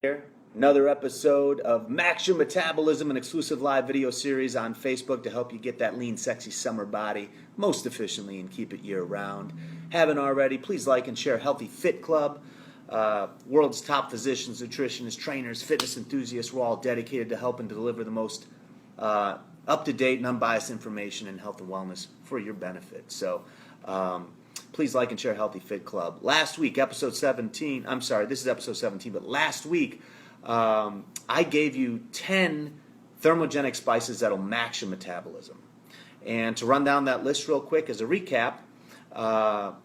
Here, another episode of Max Your Metabolism, an exclusive live video series on Facebook to help you get that lean, sexy summer body most efficiently and keep it year-round. Haven't already, please like and share Healthy Fit Club. World's top physicians, nutritionists, trainers, fitness enthusiasts. We're all dedicated to helping deliver the most up-to-date and unbiased information in health and wellness for your benefit. So please like and share Healthy Fit Club. Last week, episode 17, I'm sorry, this is episode 17, but last week I gave you 10 thermogenic spices that'll max your metabolism. And to run down that list real quick as a recap,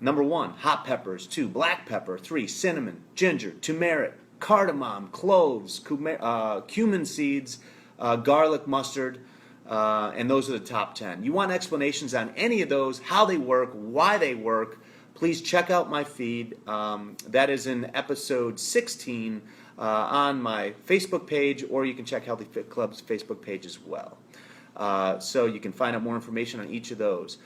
number 1, hot peppers. 2, black pepper. 3, cinnamon, ginger, turmeric, cardamom, cloves, cumin seeds, garlic, mustard, and those are the top 10. You want explanations on any of those, how they work, why they work, please check out my feed. That is in episode 16 on my Facebook page, or you can check Healthy Fit Club's Facebook page as well. So you can find out more information on each of those.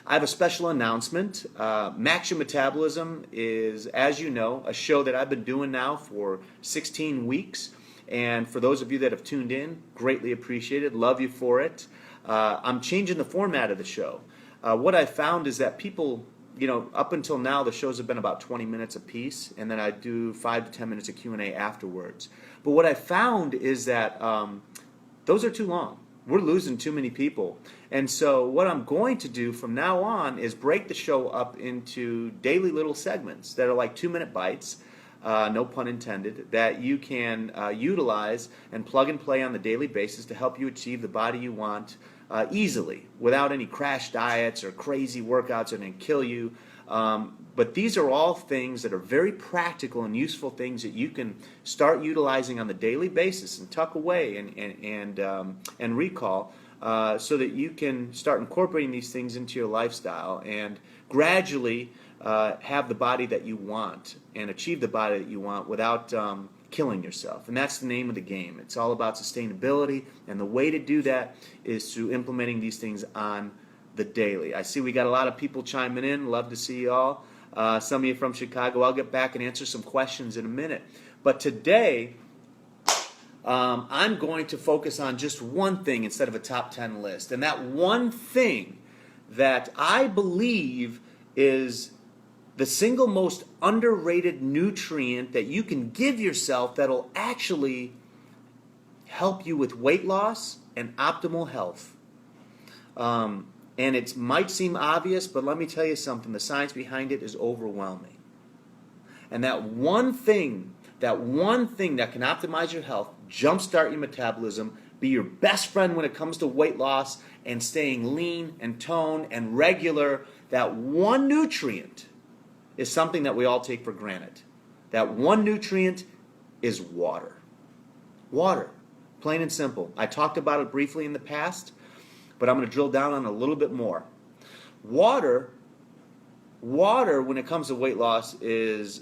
I have a special announcement. Max Your Metabolism is, as you know, a show that I've been doing now for 16 weeks. And for those of you that have tuned in, greatly appreciated. Love you for it. I'm changing the format of the show. What I found is that people, up until now, the shows have been about 20 minutes apiece, and then I do 5 to 10 minutes of Q&A afterwards. But what I found is that those are too long. We're losing too many people. And so what I'm going to do from now on is break the show up into daily little segments that are like 2-minute bites, no pun intended, that you can utilize and plug and play on the daily basis to help you achieve the body you want easily, without any crash diets or crazy workouts that are going to kill you. But these are all things that are very practical and useful things that you can start utilizing on the daily basis and tuck away and recall, so that you can start incorporating these things into your lifestyle and gradually have the body that you want and achieve the body that you want without killing yourself. And that's the name of the game. It's all about sustainability, and the way to do that is through implementing these things on the daily. I see we got a lot of people chiming in. Love to see you all. Some of you from Chicago. I'll get back and answer some questions in a minute. But today, I'm going to focus on just one thing instead of a top 10 list. And that one thing that I believe is the single most underrated nutrient that you can give yourself that'll actually help you with weight loss and optimal health. And it might seem obvious, but let me tell you something. The science behind it is overwhelming. And that one thing that can optimize your health, jumpstart your metabolism, be your best friend when it comes to weight loss and staying lean and toned and regular, that one nutrient is something that we all take for granted. That one nutrient is water. Water, plain and simple. I talked about it briefly in the past, but I'm going to drill down on it a little bit more. Water, when it comes to weight loss, is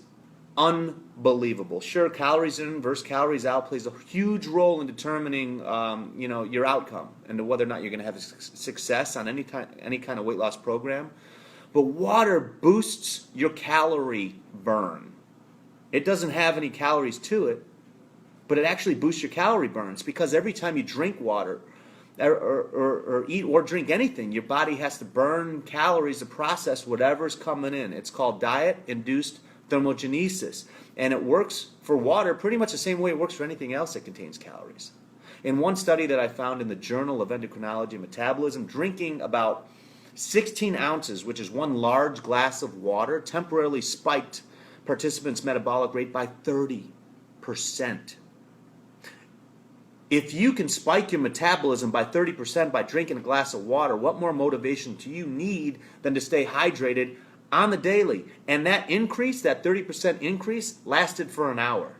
unbelievable. Sure, calories in versus calories out plays a huge role in determining, your outcome and whether or not you're going to have success on any kind of weight loss program. But water boosts your calorie burn. It doesn't have any calories to it, but it actually boosts your calorie burns, because every time you drink water or eat or drink anything, your body has to burn calories to process whatever's coming in. It's called diet-induced thermogenesis. And it works for water pretty much the same way it works for anything else that contains calories. In one study that I found in the Journal of Endocrinology and Metabolism, drinking about 16 ounces, which is one large glass of water, temporarily spiked participants' metabolic rate by 30%. If you can spike your metabolism by 30% by drinking a glass of water, what more motivation do you need than to stay hydrated on the daily? And that increase, that 30% increase, lasted for an hour.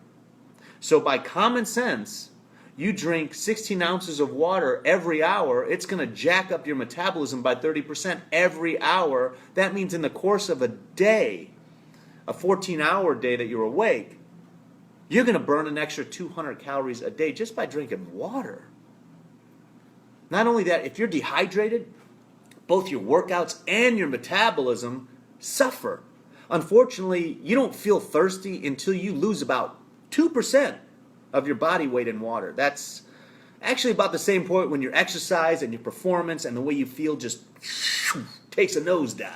So by common sense, you drink 16 ounces of water every hour, it's going to jack up your metabolism by 30% every hour. That means in the course of a day, a 14-hour day that you're awake, you're going to burn an extra 200 calories a day just by drinking water. Not only that, if you're dehydrated, both your workouts and your metabolism suffer. Unfortunately, you don't feel thirsty until you lose about 2% of your body weight in water. That's actually about the same point when your exercise and your performance and the way you feel just takes a nosedive.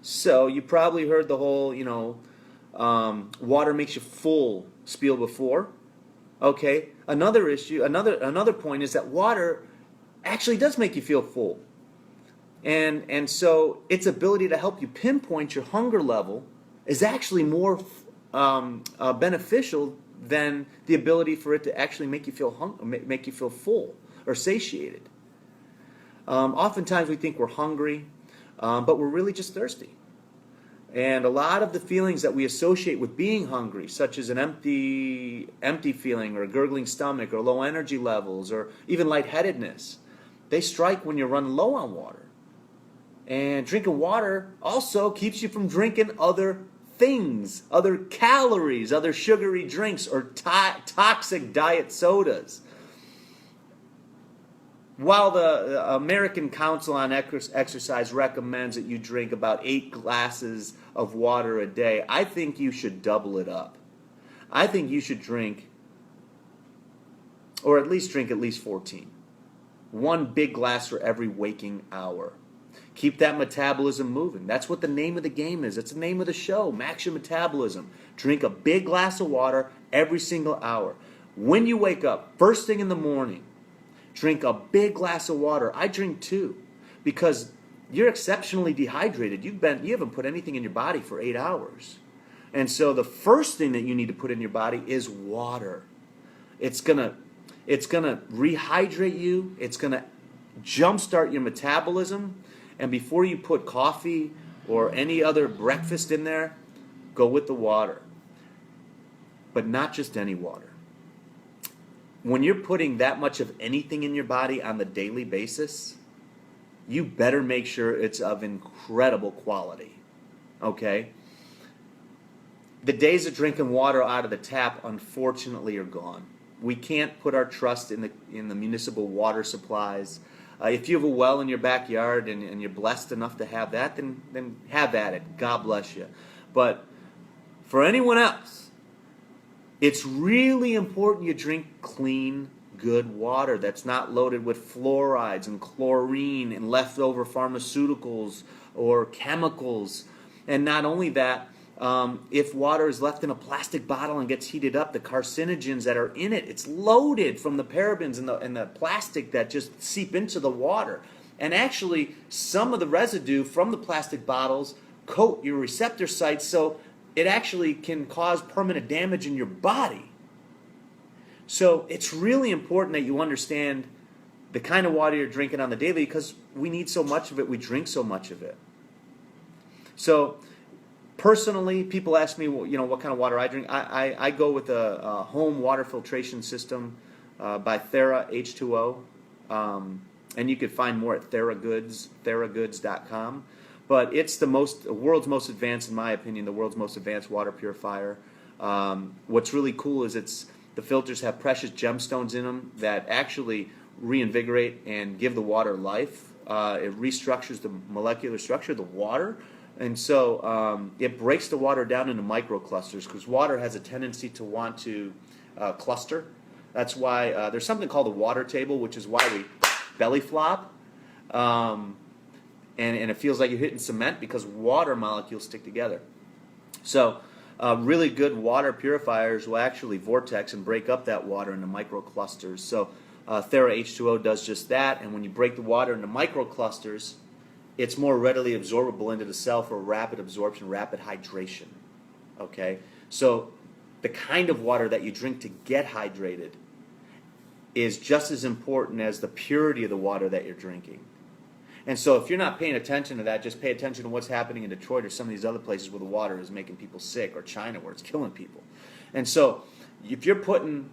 So you probably heard the whole, water makes you full spiel before. Okay, another issue, another point is that water actually does make you feel full. And so its ability to help you pinpoint your hunger level is actually more beneficial than the ability for it to actually make you feel full or satiated. Oftentimes we think we're hungry, but we're really just thirsty. And a lot of the feelings that we associate with being hungry, such as an empty feeling or a gurgling stomach or low energy levels or even lightheadedness, they strike when you run low on water. And drinking water also keeps you from drinking other things, other calories, other sugary drinks, or toxic diet sodas. While the American Council on Exercise recommends that you drink about 8 glasses of water a day, I think you should double it up. I think you should drink, or at least drink at least 14. 1 big glass for every waking hour. Keep that metabolism moving. That's what the name of the game is. That's the name of the show, Max Your Metabolism. Drink a big glass of water every single hour. When you wake up, first thing in the morning, drink a big glass of water. I drink 2 because you're exceptionally dehydrated. You haven't put anything in your body for 8 hours. And so the first thing that you need to put in your body is water. It's gonna rehydrate you. It's gonna jumpstart your metabolism. And before you put coffee or any other breakfast in there, go with the water. But not just any water. When you're putting that much of anything in your body on the daily basis, you better make sure it's of incredible quality. Okay? The days of drinking water out of the tap, unfortunately, are gone. We can't put our trust in the municipal water supplies. If you have a well in your backyard and you're blessed enough to have that, then have at it. God bless you. But for anyone else, it's really important you drink clean, good water that's not loaded with fluorides and chlorine and leftover pharmaceuticals or chemicals. And not only that, if water is left in a plastic bottle and gets heated up, the carcinogens that are in it, it's loaded from the parabens and the plastic that just seep into the water. And actually, some of the residue from the plastic bottles coat your receptor sites, so it actually can cause permanent damage in your body. So it's really important that you understand the kind of water you're drinking on the daily, because we need so much of it, we drink so much of it. So personally, people ask me, what kind of water I drink. I go with a home water filtration system by Thera H2O, and you could find more at theragoods.com. But it's the world's most advanced, in my opinion, the world's most advanced water purifier. What's really cool is the filters have precious gemstones in them that actually reinvigorate and give the water life. It restructures the molecular structure of the water. And so it breaks the water down into microclusters, because water has a tendency to want to cluster. That's why there's something called the water table, which is why we belly flop. And it feels like you're hitting cement because water molecules stick together. So really good water purifiers will actually vortex and break up that water into microclusters. So Thera H2O does just that. And when you break the water into microclusters, it's more readily absorbable into the cell for rapid absorption, rapid hydration. Okay? So the kind of water that you drink to get hydrated is just as important as the purity of the water that you're drinking. And so if you're not paying attention to that, just pay attention to what's happening in Detroit or some of these other places where the water is making people sick, or China where it's killing people. And so if you're putting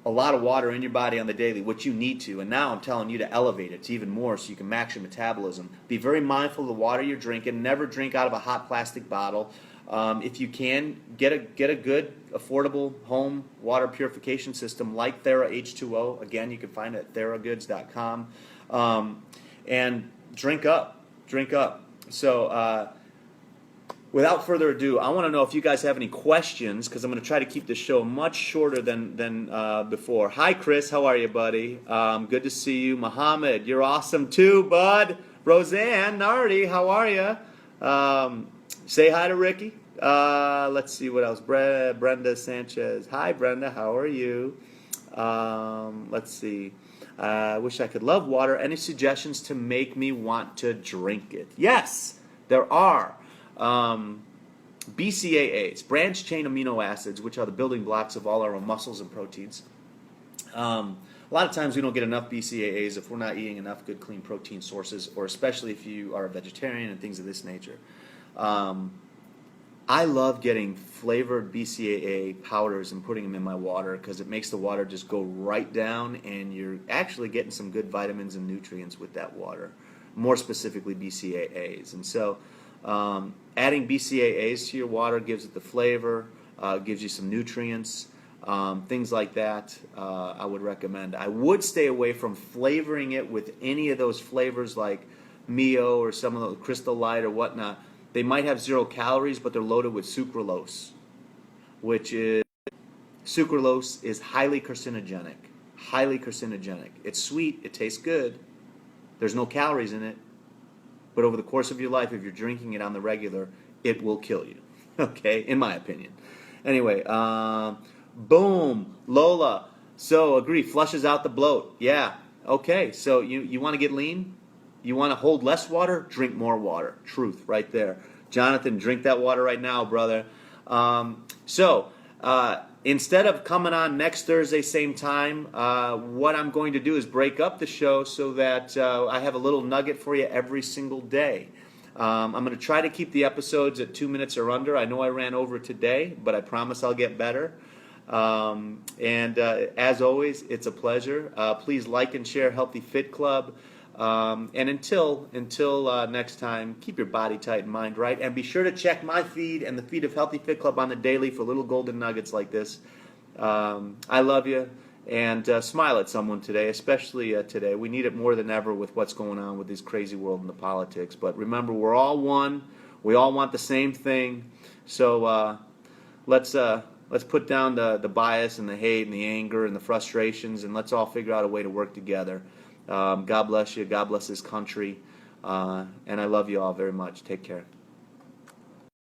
a lot of water in your body on the daily, which you need to, and now I'm telling you to elevate it to even more so you can max your metabolism. Be very mindful of the water you're drinking. Never drink out of a hot plastic bottle. If you can, get a good, affordable home water purification system like Thera H2O. Again, you can find it at theragoods.com. And drink up. So without further ado, I want to know if you guys have any questions, because I'm going to try to keep the show much shorter than before. Hi, Chris. How are you, buddy? Good to see you. Muhammad, you're awesome too, bud. Roseanne, Nardi, how are you? Say hi to Ricky. Let's see what else. Brenda Sanchez. Hi, Brenda. How are you? Let's see. I wish I could love water. Any suggestions to make me want to drink it? Yes, there are. BCAAs, branched chain amino acids, which are the building blocks of all our muscles and proteins. A lot of times we don't get enough BCAAs if we're not eating enough good, clean protein sources, or especially if you are a vegetarian and things of this nature. I love getting flavored BCAA powders and putting them in my water because it makes the water just go right down, and you're actually getting some good vitamins and nutrients with that water, more specifically BCAAs. And so adding BCAAs to your water gives it the flavor, gives you some nutrients, things like that. I would recommend. I would stay away from flavoring it with any of those flavors like Mio or some of the Crystal Light or whatnot. They might have 0 calories, but they're loaded with sucralose, which is sucralose is highly carcinogenic. Highly carcinogenic. It's sweet. It tastes good. There's no calories in it. But over the course of your life, if you're drinking it on the regular, it will kill you. Okay, in my opinion. Anyway, boom, Lola. So agree, flushes out the bloat. Yeah. Okay. So you want to get lean? You want to hold less water? Drink more water. Truth, right there. Jonathan, drink that water right now, brother. Instead of coming on next Thursday, same time, what I'm going to do is break up the show so that I have a little nugget for you every single day. I'm going to try to keep the episodes at 2 minutes or under. I know I ran over today, but I promise I'll get better. As always, it's a pleasure. Please like and share Healthy Fit Club. And until next time, keep your body tight and mind right. And be sure to check my feed and the feed of Healthy Fit Club on the daily for little golden nuggets like this. I love you. And smile at someone today, especially today. We need it more than ever with what's going on with this crazy world and the politics. But remember, we're all one. We all want the same thing. So let's put down the bias and the hate and the anger and the frustrations, and let's all figure out a way to work together. God bless you. God bless this country. And I love you all very much. Take care.